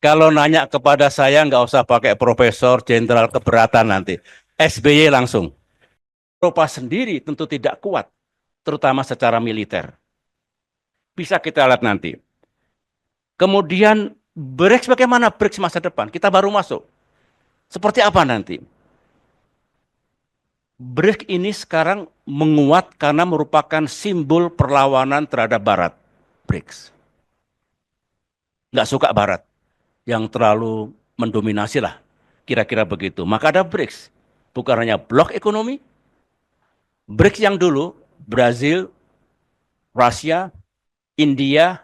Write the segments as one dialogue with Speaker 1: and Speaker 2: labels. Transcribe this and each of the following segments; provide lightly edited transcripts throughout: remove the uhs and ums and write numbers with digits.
Speaker 1: Kalau nanya kepada saya nggak usah pakai profesor, jenderal keberatan nanti. SBY langsung. Eropa sendiri tentu tidak kuat, terutama secara militer. Bisa kita lihat nanti. Kemudian BRICS bagaimana BRICS masa depan? Kita baru masuk. Seperti apa nanti? BRICS ini sekarang menguat karena merupakan simbol perlawanan terhadap Barat. BRICS. Nggak suka Barat yang terlalu mendominasi lah. Kira-kira begitu. Maka ada BRICS. Bukan hanya blok ekonomi. BRICS yang dulu, Brazil, Rusia, India,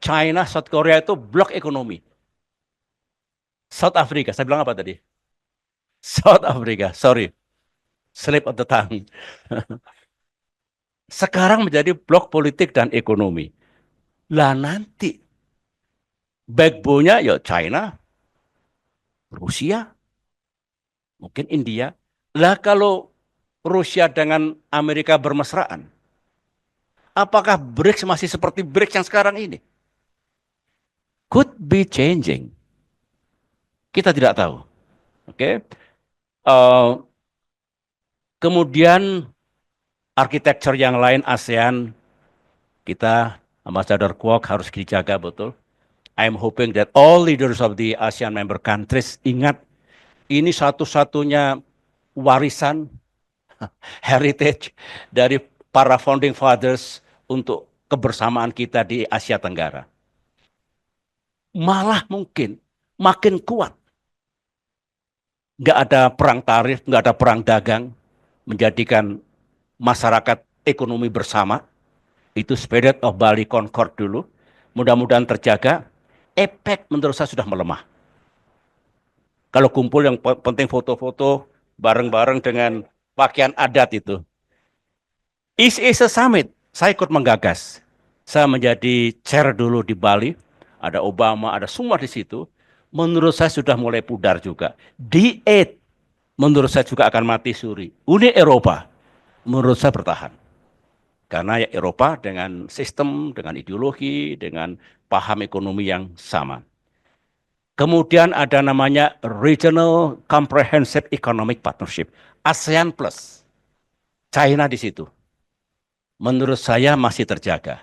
Speaker 1: China, South Korea itu blok ekonomi. South Africa, saya bilang apa tadi? South Africa, sorry. Slip of the tongue. Sekarang menjadi blok politik dan ekonomi. Lah nanti backbone-nya ya China, Rusia, mungkin India. Lah kalau Rusia dengan Amerika bermesraan, apakah BRICS masih seperti BRICS yang sekarang ini? Could be changing. Kita tidak tahu. Oke. Kemudian arsitektur yang lain ASEAN, kita Ambassador Kwok harus dijaga betul. I'm hoping that all leaders of the ASEAN member countries ingat ini satu-satunya warisan heritage dari para founding fathers untuk kebersamaan kita di Asia Tenggara. Malah mungkin makin kuat. Nggak ada perang tarif, nggak ada perang dagang, menjadikan masyarakat ekonomi bersama. Itu Spirit of Bali Concord dulu. Mudah-mudahan terjaga. Efek menurut saya sudah melemah. Kalau kumpul yang penting foto-foto bareng-bareng dengan pakaian adat itu. East Asia Summit, saya ikut menggagas. Saya menjadi chair dulu di Bali. Ada Obama, ada semua di situ. Menurut saya sudah mulai pudar juga. D8, menurut saya juga akan mati suri. Uni Eropa, menurut saya bertahan. Karena ya Eropa dengan sistem, dengan ideologi, dengan paham ekonomi yang sama. Kemudian ada namanya Regional Comprehensive Economic Partnership, ASEAN Plus. China di situ. Menurut saya masih terjaga.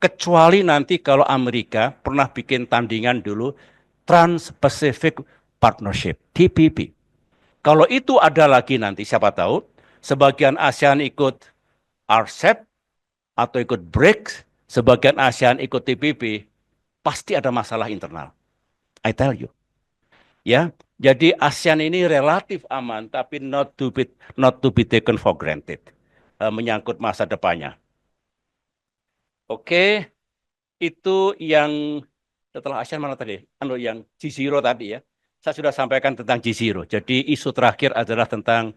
Speaker 1: Kecuali nanti kalau Amerika pernah bikin tandingan dulu Trans-Pacific Partnership, TPP. Kalau itu ada lagi nanti siapa tahu, sebagian ASEAN ikut RCEP atau ikut BRICS, sebagian ASEAN ikut TPP, pasti ada masalah internal. I tell you. Ya, jadi ASEAN ini relatif aman, tapi not to be taken for granted. Menyangkut masa depannya. Oke, itu yang setelah ASEAN mana tadi? Yang G0 tadi ya. Saya sudah sampaikan tentang G0. Jadi isu terakhir adalah tentang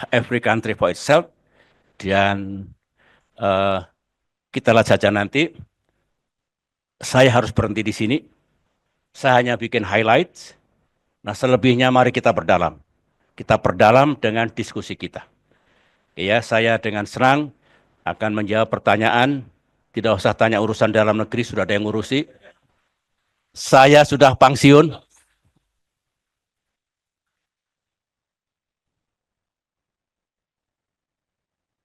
Speaker 1: every country for itself. Dan kita lihat saja nanti. Saya harus berhenti di sini. Saya hanya bikin highlights. Nah, selebihnya mari kita perdalam. Kita perdalam dengan diskusi kita. Ya, saya dengan senang akan menjawab pertanyaan. Tidak usah tanya urusan dalam negeri, sudah ada yang ngurusi. Saya sudah pensiun.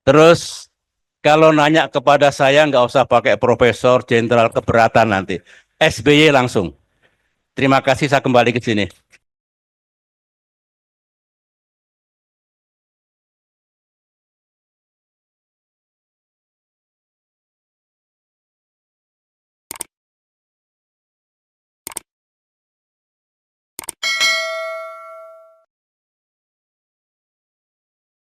Speaker 1: Terus kalau nanya kepada saya nggak usah pakai profesor, jenderal keberatan nanti. SBY langsung. Terima kasih, saya kembali ke sini.